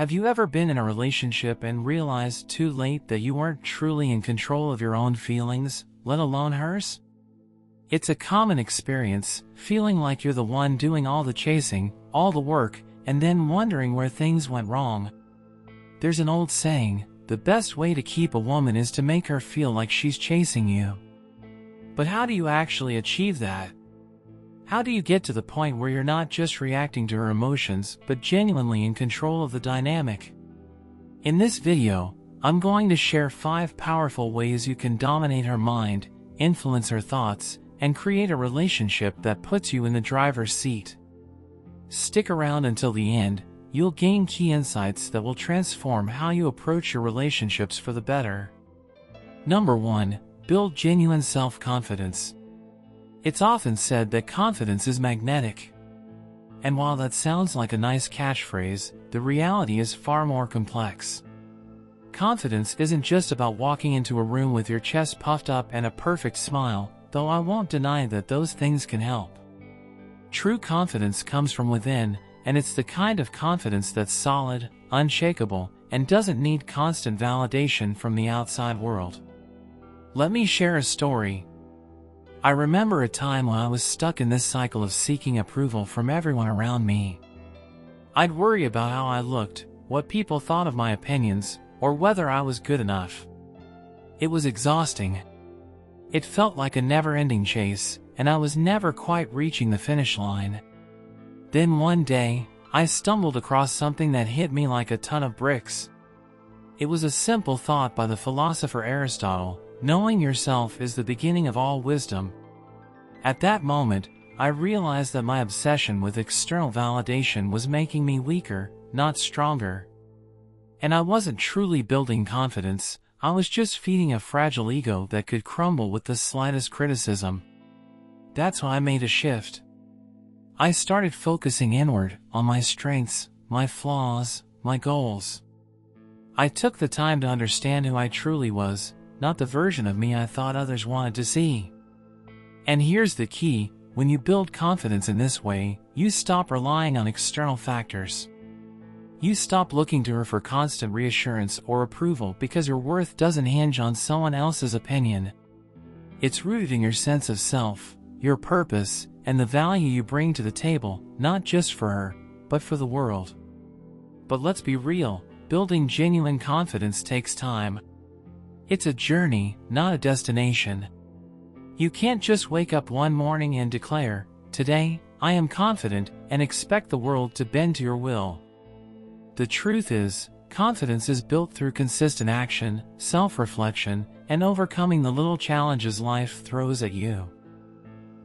Have you ever been in a relationship and realized too late that you weren't truly in control of your own feelings, let alone hers? It's a common experience, feeling like you're the one doing all the chasing, all the work, and then wondering where things went wrong. There's an old saying, the best way to keep a woman is to make her feel like she's chasing you. But how do you actually achieve that? How do you get to the point where you're not just reacting to her emotions, but genuinely in control of the dynamic? In this video, I'm going to share 5 powerful ways you can dominate her mind, influence her thoughts, and create a relationship that puts you in the driver's seat. Stick around until the end. You'll gain key insights that will transform how you approach your relationships for the better. Number 1. Build genuine self-confidence. It's often said that confidence is magnetic. And while that sounds like a nice catchphrase, the reality is far more complex. Confidence isn't just about walking into a room with your chest puffed up and a perfect smile, though I won't deny that those things can help. True confidence comes from within, and it's the kind of confidence that's solid, unshakable, and doesn't need constant validation from the outside world. Let me share a story. I remember a time when I was stuck in this cycle of seeking approval from everyone around me. I'd worry about how I looked, what people thought of my opinions, or whether I was good enough. It was exhausting. It felt like a never-ending chase, and I was never quite reaching the finish line. Then one day, I stumbled across something that hit me like a ton of bricks. It was a simple thought by the philosopher Aristotle: knowing yourself is the beginning of all wisdom. At that moment, I realized that my obsession with external validation was making me weaker, not stronger. And I wasn't truly building confidence, I was just feeding a fragile ego that could crumble with the slightest criticism. That's when I made a shift. I started focusing inward, on my strengths, my flaws, my goals. I took the time to understand who I truly was, not the version of me I thought others wanted to see. And here's the key: when you build confidence in this way, you stop relying on external factors. You stop looking to her for constant reassurance or approval because your worth doesn't hinge on someone else's opinion. It's rooted in your sense of self, your purpose, and the value you bring to the table, not just for her, but for the world. But let's be real, building genuine confidence takes time. It's a journey, not a destination. You can't just wake up one morning and declare, "Today, I am confident," and expect the world to bend to your will. The truth is, confidence is built through consistent action, self-reflection, and overcoming the little challenges life throws at you.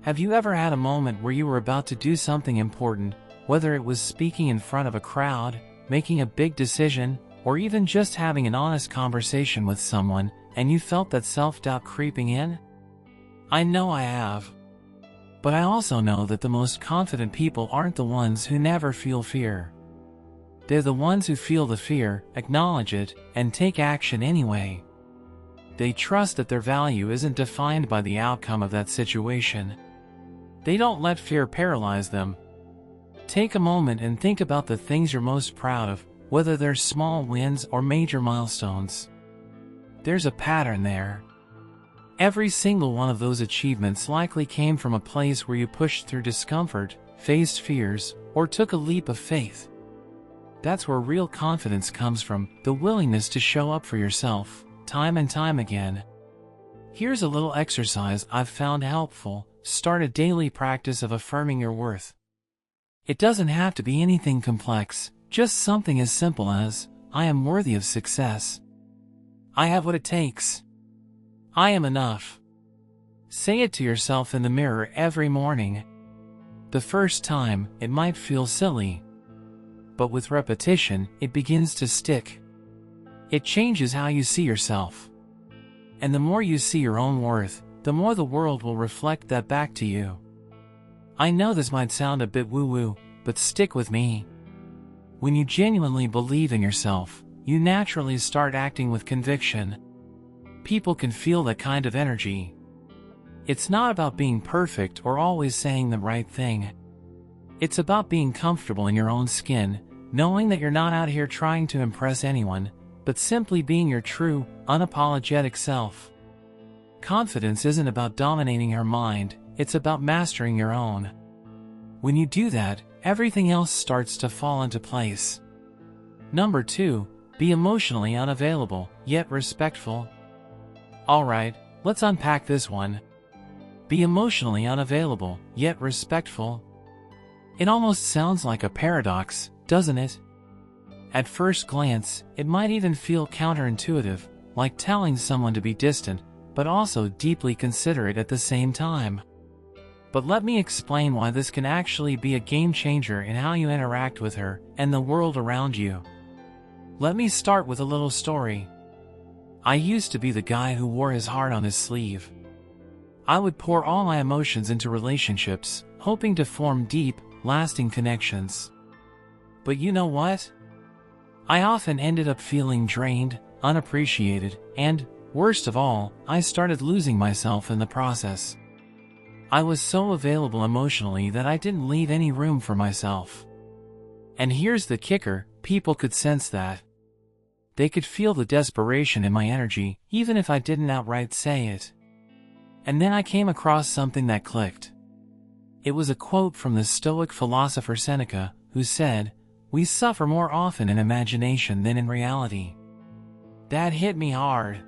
Have you ever had a moment where you were about to do something important, whether it was speaking in front of a crowd, making a big decision, or even just having an honest conversation with someone, and you felt that self-doubt creeping in? I know I have. But I also know that the most confident people aren't the ones who never feel fear. They're the ones who feel the fear, acknowledge it, and take action anyway. They trust that their value isn't defined by the outcome of that situation. They don't let fear paralyze them. Take a moment and think about the things you're most proud of, whether they're small wins or major milestones. There's a pattern there. Every single one of those achievements likely came from a place where you pushed through discomfort, faced fears, or took a leap of faith. That's where real confidence comes from, the willingness to show up for yourself, time and time again. Here's a little exercise I've found helpful. Start a daily practice of affirming your worth. It doesn't have to be anything complex, just something as simple as, "I am worthy of success. I have what it takes. I am enough." Say it to yourself in the mirror every morning. The first time, it might feel silly. But with repetition, it begins to stick. It changes how you see yourself. And the more you see your own worth, the more the world will reflect that back to you. I know this might sound a bit woo-woo, but stick with me. When you genuinely believe in yourself, you naturally start acting with conviction. People can feel that kind of energy. It's not about being perfect or always saying the right thing. It's about being comfortable in your own skin, knowing that you're not out here trying to impress anyone, but simply being your true, unapologetic self. Confidence isn't about dominating her mind, it's about mastering your own. When you do that, everything else starts to fall into place. Number 2, be emotionally unavailable, yet respectful. Alright, let's unpack this one. Be emotionally unavailable, yet respectful. It almost sounds like a paradox, doesn't it? At first glance, it might even feel counterintuitive, like telling someone to be distant, but also deeply considerate at the same time. But let me explain why this can actually be a game changer in how you interact with her and the world around you. Let me start with a little story. I used to be the guy who wore his heart on his sleeve. I would pour all my emotions into relationships, hoping to form deep, lasting connections. But you know what? I often ended up feeling drained, unappreciated, and, worst of all, I started losing myself in the process. I was so available emotionally that I didn't leave any room for myself. And here's the kicker, people could sense that. They could feel the desperation in my energy, even if I didn't outright say it. And then I came across something that clicked. It was a quote from the Stoic philosopher Seneca, who said, "We suffer more often in imagination than in reality." That hit me hard.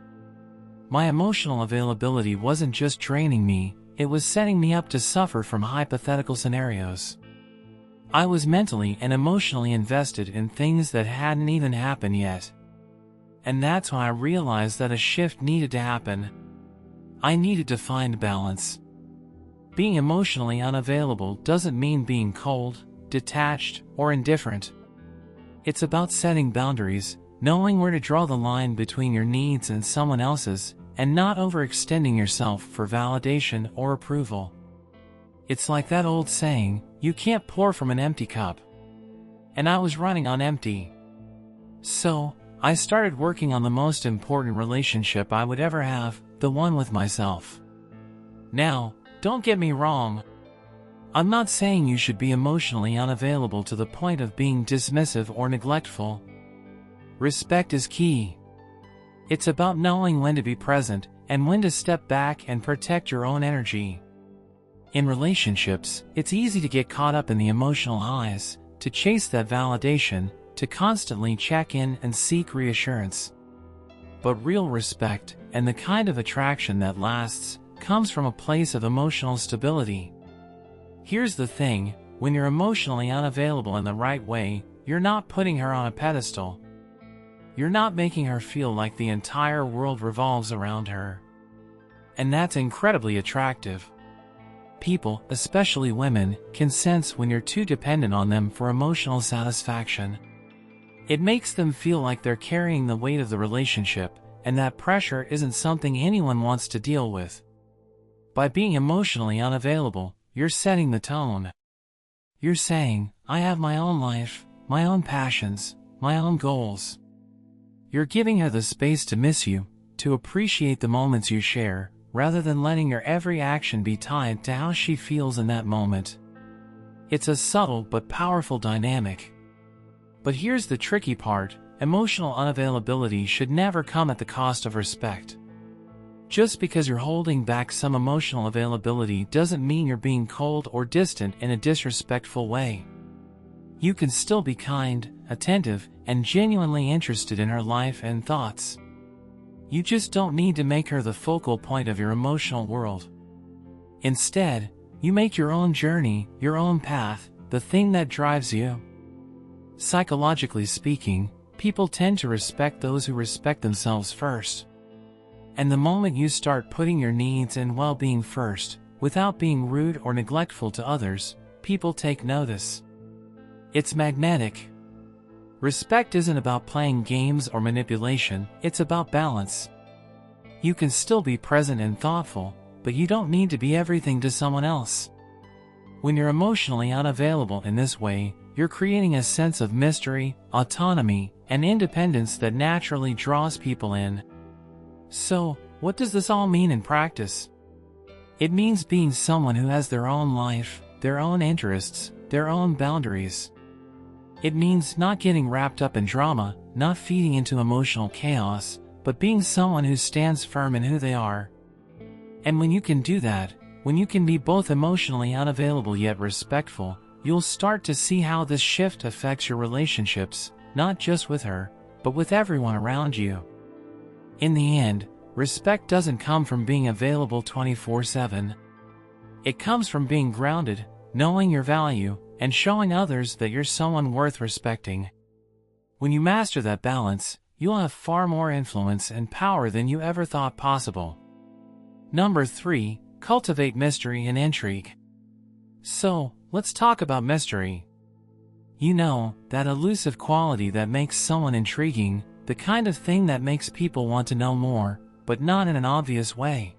My emotional availability wasn't just draining me, it was setting me up to suffer from hypothetical scenarios. I was mentally and emotionally invested in things that hadn't even happened yet. And that's when I realized that a shift needed to happen. I needed to find balance. Being emotionally unavailable doesn't mean being cold, detached, or indifferent. It's about setting boundaries, knowing where to draw the line between your needs and someone else's, and not overextending yourself for validation or approval. It's like that old saying, you can't pour from an empty cup. And I was running on empty. So, I started working on the most important relationship I would ever have, the one with myself. Now, don't get me wrong. I'm not saying you should be emotionally unavailable to the point of being dismissive or neglectful. Respect is key. It's about knowing when to be present and when to step back and protect your own energy. In relationships, it's easy to get caught up in the emotional highs, to chase that validation, to constantly check in and seek reassurance. But real respect, and the kind of attraction that lasts, comes from a place of emotional stability. Here's the thing, when you're emotionally unavailable in the right way, you're not putting her on a pedestal. You're not making her feel like the entire world revolves around her. And that's incredibly attractive. People, especially women, can sense when you're too dependent on them for emotional satisfaction. It makes them feel like they're carrying the weight of the relationship, and that pressure isn't something anyone wants to deal with. By being emotionally unavailable, you're setting the tone. You're saying, I have my own life, my own passions, my own goals. You're giving her the space to miss you, to appreciate the moments you share, rather than letting your every action be tied to how she feels in that moment. It's a subtle but powerful dynamic. But here's the tricky part, emotional unavailability should never come at the cost of respect. Just because you're holding back some emotional availability doesn't mean you're being cold or distant in a disrespectful way. You can still be kind, attentive, and genuinely interested in her life and thoughts. You just don't need to make her the focal point of your emotional world. Instead, you make your own journey, your own path, the thing that drives you. Psychologically speaking, people tend to respect those who respect themselves first. And the moment you start putting your needs and well-being first, without being rude or neglectful to others, people take notice. It's magnetic. Respect isn't about playing games or manipulation, it's about balance. You can still be present and thoughtful, but you don't need to be everything to someone else. When you're emotionally unavailable in this way, you're creating a sense of mystery, autonomy, and independence that naturally draws people in. So, what does this all mean in practice? It means being someone who has their own life, their own interests, their own boundaries. It means not getting wrapped up in drama, not feeding into emotional chaos, but being someone who stands firm in who they are. And when you can do that, when you can be both emotionally unavailable yet respectful, you'll start to see how this shift affects your relationships, not just with her, but with everyone around you. In the end, respect doesn't come from being available 24/7. It comes from being grounded, knowing your value, and showing others that you're someone worth respecting. When you master that balance, you'll have far more influence and power than you ever thought possible. Number 3, cultivate mystery and intrigue. So, let's talk about mystery. You know, that elusive quality that makes someone intriguing, the kind of thing that makes people want to know more, but not in an obvious way.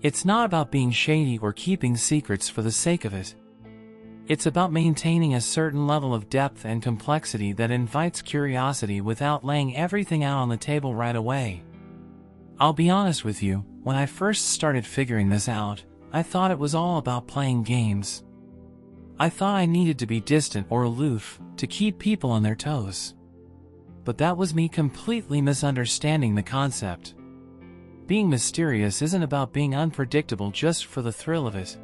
It's not about being shady or keeping secrets for the sake of it. It's about maintaining a certain level of depth and complexity that invites curiosity without laying everything out on the table right away. I'll be honest with you, when I first started figuring this out, I thought it was all about playing games. I thought I needed to be distant or aloof to keep people on their toes. But that was me completely misunderstanding the concept. Being mysterious isn't about being unpredictable just for the thrill of it.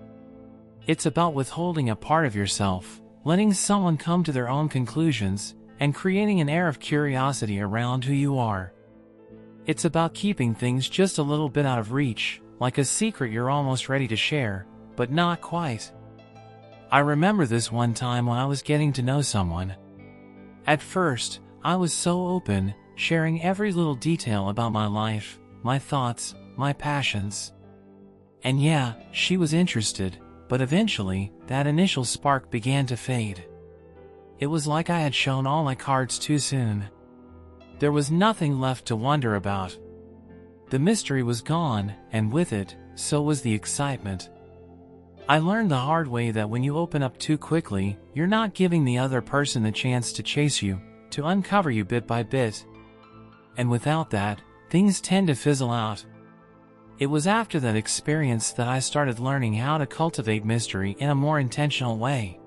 It's about withholding a part of yourself, letting someone come to their own conclusions, and creating an air of curiosity around who you are. It's about keeping things just a little bit out of reach, like a secret you're almost ready to share, but not quite. I remember this one time when I was getting to know someone. At first, I was so open, sharing every little detail about my life, my thoughts, my passions. And yeah, she was interested, but eventually, that initial spark began to fade. It was like I had shown all my cards too soon. There was nothing left to wonder about. The mystery was gone, and with it, so was the excitement. I learned the hard way that when you open up too quickly, you're not giving the other person the chance to chase you, to uncover you bit by bit. And without that, things tend to fizzle out. It was after that experience that I started learning how to cultivate mystery in a more intentional way.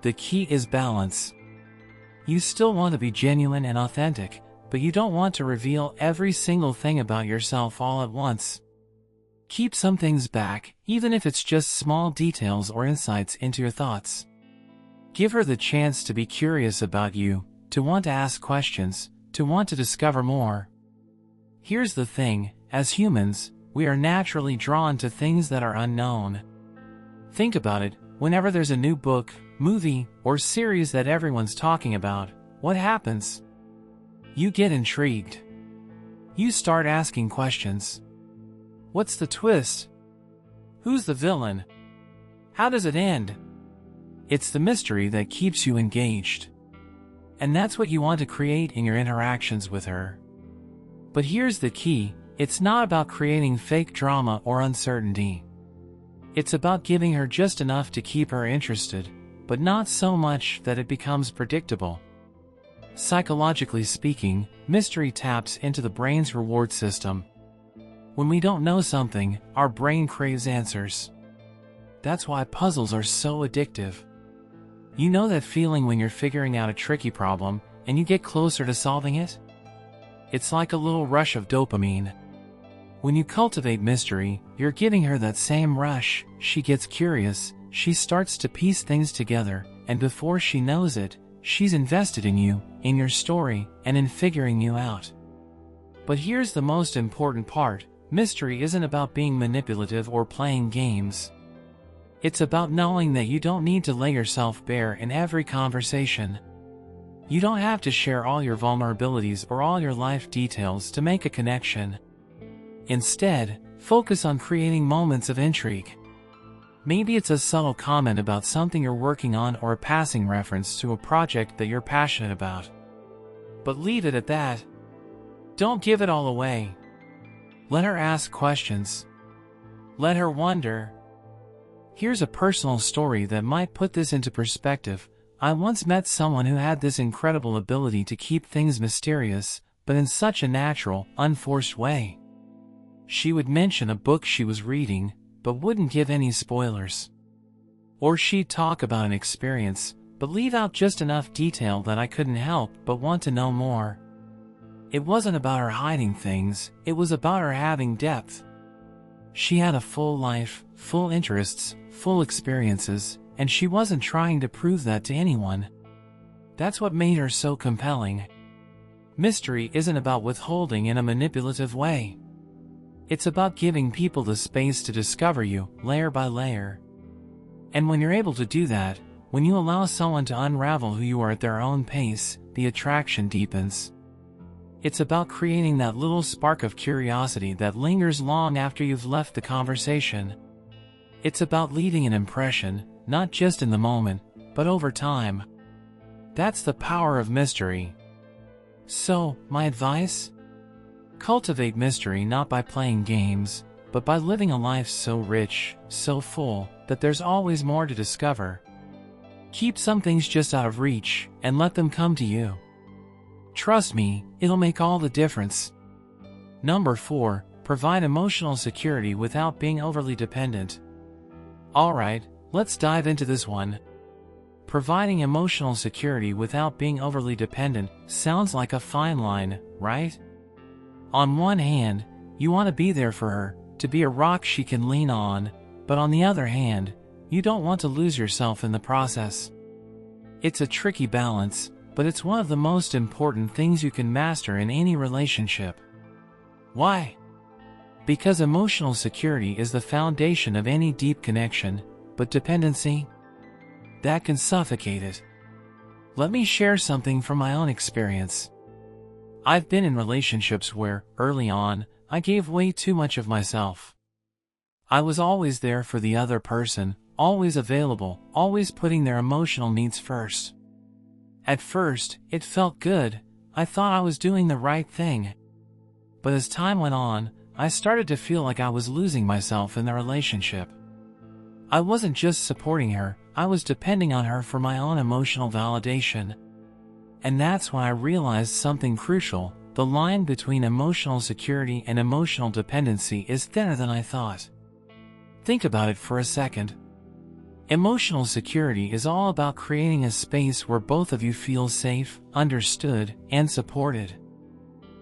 The key is balance. You still want to be genuine and authentic, but you don't want to reveal every single thing about yourself all at once. Keep some things back, even if it's just small details or insights into your thoughts. Give her the chance to be curious about you, to want to ask questions, to want to discover more. Here's the thing, as humans, we are naturally drawn to things that are unknown. Think about it, whenever there's a new book, movie, or series that everyone's talking about, what happens? You get intrigued. You start asking questions. What's the twist? Who's the villain? How does it end? It's the mystery that keeps you engaged. And that's what you want to create in your interactions with her. But here's the key, it's not about creating fake drama or uncertainty. It's about giving her just enough to keep her interested, but not so much that it becomes predictable. Psychologically speaking, mystery taps into the brain's reward system. When we don't know something, our brain craves answers. That's why puzzles are so addictive. You know that feeling when you're figuring out a tricky problem, and you get closer to solving it? It's like a little rush of dopamine. When you cultivate mystery, you're giving her that same rush. She gets curious, she starts to piece things together, and before she knows it, she's invested in you, in your story, and in figuring you out. But here's the most important part, mystery isn't about being manipulative or playing games. It's about knowing that you don't need to lay yourself bare in every conversation. You don't have to share all your vulnerabilities or all your life details to make a connection. Instead, focus on creating moments of intrigue. Maybe it's a subtle comment about something you're working on or a passing reference to a project that you're passionate about. But leave it at that. Don't give it all away. Let her ask questions. Let her wonder. Here's a personal story that might put this into perspective. I once met someone who had this incredible ability to keep things mysterious, but in such a natural, unforced way. She would mention a book she was reading, but wouldn't give any spoilers. Or she'd talk about an experience, but leave out just enough detail that I couldn't help but want to know more. It wasn't about her hiding things, it was about her having depth. She had a full life, full interests, full experiences, and she wasn't trying to prove that to anyone. That's what made her so compelling. Mystery isn't about withholding in a manipulative way. It's about giving people the space to discover you, layer by layer. And when you're able to do that, when you allow someone to unravel who you are at their own pace, the attraction deepens. It's about creating that little spark of curiosity that lingers long after you've left the conversation. It's about leaving an impression, not just in the moment, but over time. That's the power of mystery. So, my advice? Cultivate mystery not by playing games, but by living a life so rich, so full, that there's always more to discover. Keep some things just out of reach, and let them come to you. Trust me, it'll make all the difference. Number 4, provide emotional security without being overly dependent. Alright, let's dive into this one. Providing emotional security without being overly dependent sounds like a fine line, right? On one hand, you want to be there for her, to be a rock she can lean on, but on the other hand, you don't want to lose yourself in the process. It's a tricky balance, but it's one of the most important things you can master in any relationship. Why? Because emotional security is the foundation of any deep connection, but dependency? That can suffocate it. Let me share something from my own experience. I've been in relationships where, early on, I gave way too much of myself. I was always there for the other person, always available, always putting their emotional needs first. At first, it felt good. I thought I was doing the right thing. But as time went on, I started to feel like I was losing myself in the relationship. I wasn't just supporting her, I was depending on her for my own emotional validation. And that's when I realized something crucial: the line between emotional security and emotional dependency is thinner than I thought. Think about it for a second. Emotional security is all about creating a space where both of you feel safe, understood, and supported.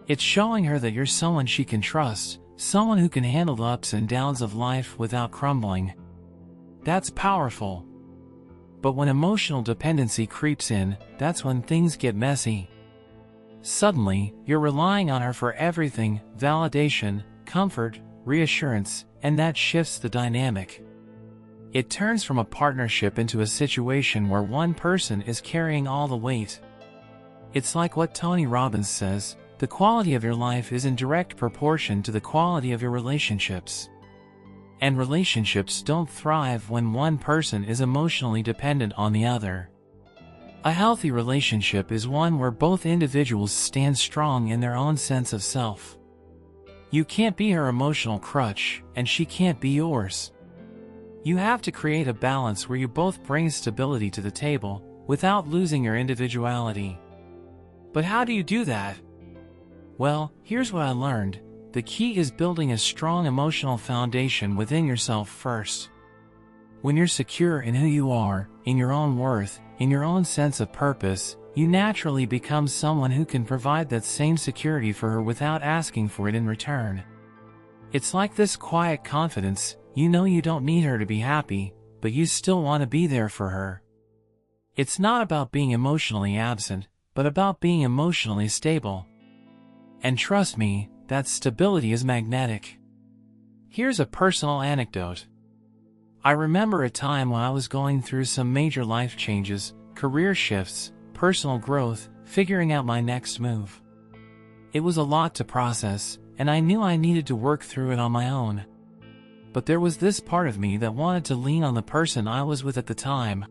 It's showing her that you're someone she can trust, someone who can handle the ups and downs of life without crumbling. That's powerful. But when emotional dependency creeps in, that's when things get messy. Suddenly, you're relying on her for everything: validation, comfort, reassurance, and that shifts the dynamic. It turns from a partnership into a situation where one person is carrying all the weight. It's like what Tony Robbins says: the quality of your life is in direct proportion to the quality of your relationships. And relationships don't thrive when one person is emotionally dependent on the other. A healthy relationship is one where both individuals stand strong in their own sense of self. You can't be her emotional crutch, and she can't be yours. You have to create a balance where you both bring stability to the table, without losing your individuality. But how do you do that? Well, here's what I learned. The key is building a strong emotional foundation within yourself first. When you're secure in who you are, in your own worth, in your own sense of purpose, you naturally become someone who can provide that same security for her without asking for it in return. It's like this quiet confidence. You know you don't need her to be happy, but you still want to be there for her. It's not about being emotionally absent, but about being emotionally stable. And trust me, that stability is magnetic. Here's a personal anecdote. I remember a time when I was going through some major life changes, career shifts, personal growth, figuring out my next move. It was a lot to process, and I knew I needed to work through it on my own. But there was this part of me that wanted to lean on the person I was with at the time.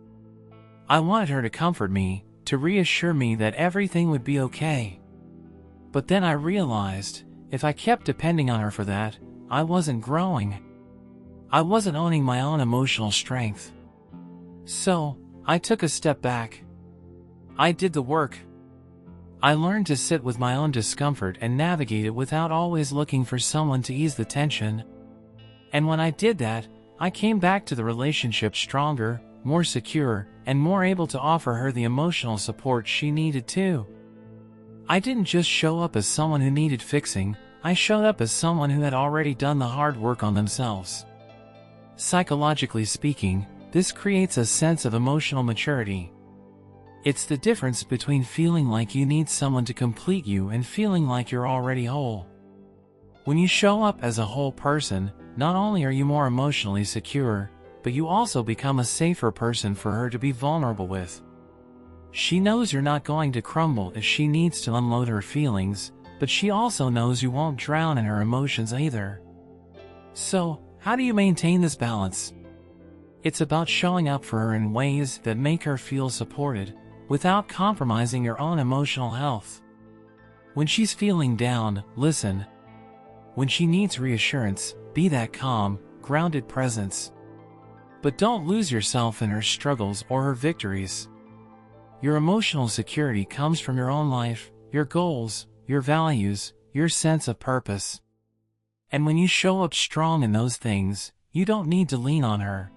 I wanted her to comfort me, to reassure me that everything would be okay. But then I realized, if I kept depending on her for that, I wasn't growing. I wasn't owning my own emotional strength. So, I took a step back. I did the work. I learned to sit with my own discomfort and navigate it without always looking for someone to ease the tension. And when I did that, I came back to the relationship stronger, more secure, and more able to offer her the emotional support she needed too. I didn't just show up as someone who needed fixing, I showed up as someone who had already done the hard work on themselves. Psychologically speaking, this creates a sense of emotional maturity. It's the difference between feeling like you need someone to complete you and feeling like you're already whole. When you show up as a whole person, not only are you more emotionally secure, but you also become a safer person for her to be vulnerable with. She knows you're not going to crumble if she needs to unload her feelings, but she also knows you won't drown in her emotions either. So, how do you maintain this balance? It's about showing up for her in ways that make her feel supported, without compromising your own emotional health. When she's feeling down, listen. When she needs reassurance, be that calm, grounded presence. But don't lose yourself in her struggles or her victories. Your emotional security comes from your own life, your goals, your values, your sense of purpose. And when you show up strong in those things, you don't need to lean on her.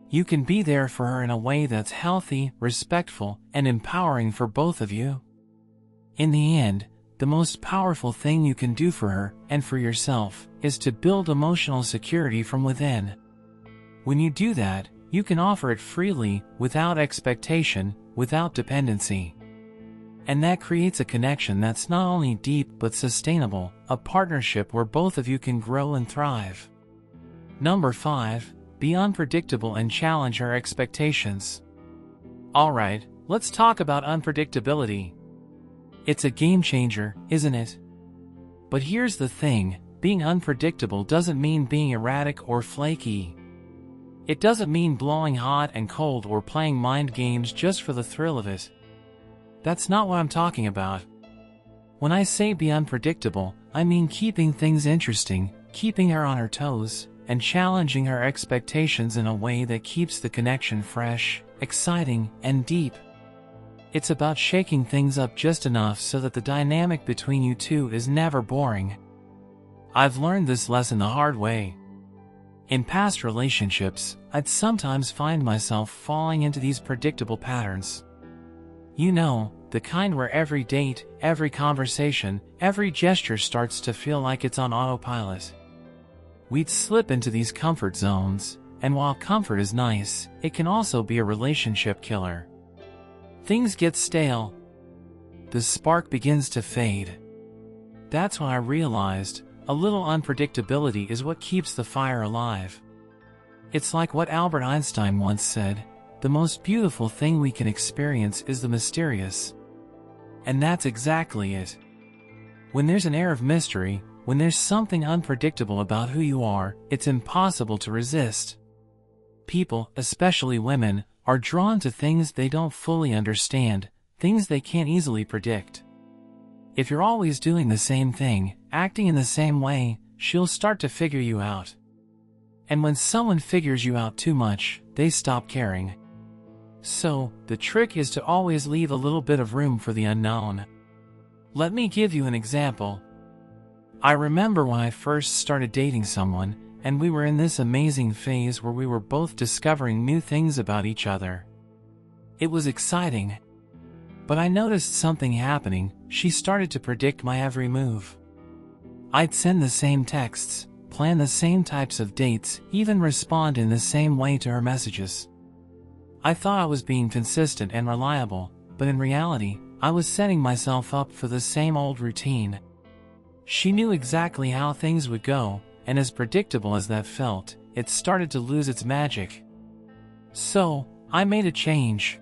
You can be there for her in a way that's healthy, respectful, and empowering for both of you. In the end, the most powerful thing you can do for her, and for yourself, is to build emotional security from within. When you do that, you can offer it freely, without expectation, without dependency. And that creates a connection that's not only deep but sustainable, a partnership where both of you can grow and thrive. Number 5. Be unpredictable and challenge her expectations. Alright, let's talk about unpredictability. It's a game changer, isn't it? But here's the thing, being unpredictable doesn't mean being erratic or flaky. It doesn't mean blowing hot and cold or playing mind games just for the thrill of it. That's not what I'm talking about. When I say be unpredictable, I mean keeping things interesting, keeping her on her toes, and challenging her expectations in a way that keeps the connection fresh, exciting, and deep. It's about shaking things up just enough so that the dynamic between you two is never boring. I've learned this lesson the hard way. In past relationships, I'd sometimes find myself falling into these predictable patterns. You know, the kind where every date, every conversation, every gesture starts to feel like it's on autopilot. We'd slip into these comfort zones, and while comfort is nice, it can also be a relationship killer. Things get stale. The spark begins to fade. That's when I realized, a little unpredictability is what keeps the fire alive. It's like what Albert Einstein once said, the most beautiful thing we can experience is the mysterious. And that's exactly it. When there's an air of mystery, when there's something unpredictable about who you are, it's impossible to resist. People, especially women, are drawn to things they don't fully understand, things they can't easily predict. If you're always doing the same thing, acting in the same way, she'll start to figure you out. And when someone figures you out too much, they stop caring. So, the trick is to always leave a little bit of room for the unknown. Let me give you an example. I remember when I first started dating someone, and we were in this amazing phase where we were both discovering new things about each other. It was exciting. But I noticed something happening. She started to predict my every move. I'd send the same texts, plan the same types of dates, even respond in the same way to her messages. I thought I was being consistent and reliable, but in reality, I was setting myself up for the same old routine. She knew exactly how things would go, and as predictable as that felt, it started to lose its magic. So, I made a change.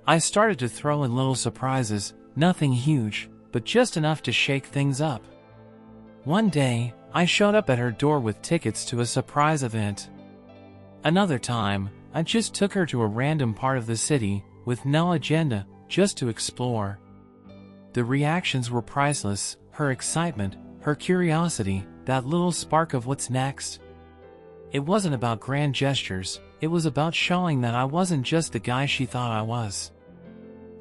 I started to throw in little surprises, nothing huge, but just enough to shake things up. One day, I showed up at her door with tickets to a surprise event. Another time, I just took her to a random part of the city, with no agenda, just to explore. The reactions were priceless, her excitement, her curiosity, that little spark of what's next. It wasn't about grand gestures, it was about showing that I wasn't just the guy she thought I was.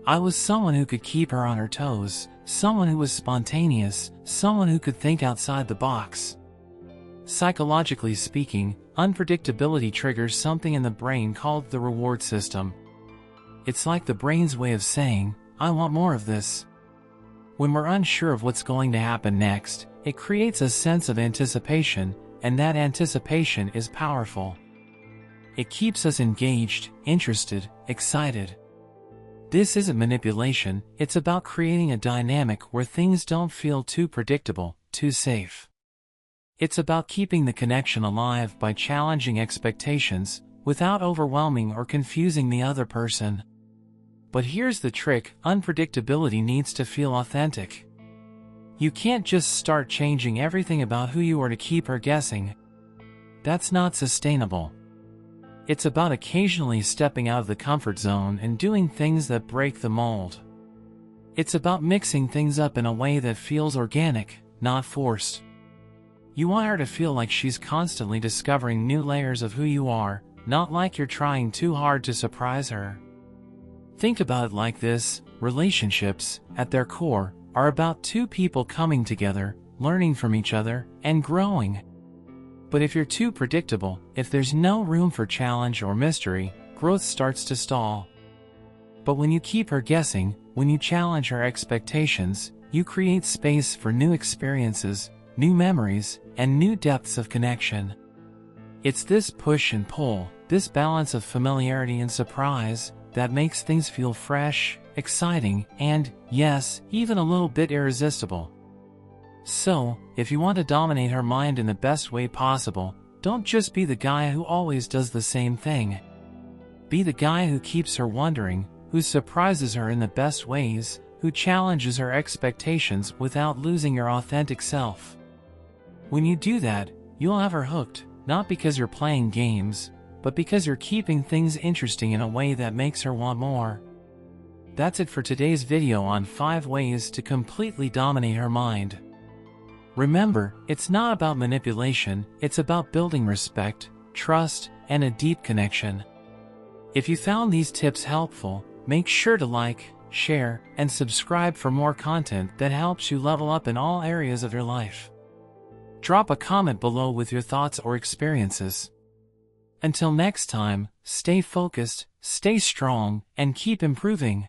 I was someone who could keep her on her toes, someone who was spontaneous, someone who could think outside the box. Psychologically speaking, unpredictability triggers something in the brain called the reward system. It's like the brain's way of saying, I want more of this. When we're unsure of what's going to happen next, it creates a sense of anticipation, and that anticipation is powerful. It keeps us engaged, interested, excited. This isn't manipulation, it's about creating a dynamic where things don't feel too predictable, too safe. It's about keeping the connection alive by challenging expectations, without overwhelming or confusing the other person. But here's the trick, unpredictability needs to feel authentic. You can't just start changing everything about who you are to keep her guessing. That's not sustainable. It's about occasionally stepping out of the comfort zone and doing things that break the mold. It's about mixing things up in a way that feels organic, not forced. You want her to feel like she's constantly discovering new layers of who you are, not like you're trying too hard to surprise her. Think about it like this, relationships, at their core, are about two people coming together, learning from each other, and growing. But if you're too predictable, if there's no room for challenge or mystery, growth starts to stall. But when you keep her guessing, when you challenge her expectations, you create space for new experiences, new memories, and new depths of connection. It's this push and pull, this balance of familiarity and surprise, that makes things feel fresh, exciting, and, yes, even a little bit irresistible. So, if you want to dominate her mind in the best way possible, don't just be the guy who always does the same thing. Be the guy who keeps her wondering, who surprises her in the best ways, who challenges her expectations without losing your authentic self. When you do that, you'll have her hooked, not because you're playing games, but because you're keeping things interesting in a way that makes her want more. That's it for today's video on 5 ways to completely dominate her mind. Remember, it's not about manipulation, it's about building respect, trust, and a deep connection. If you found these tips helpful, make sure to like, share, and subscribe for more content that helps you level up in all areas of your life. Drop a comment below with your thoughts or experiences. Until next time, stay focused, stay strong, and keep improving.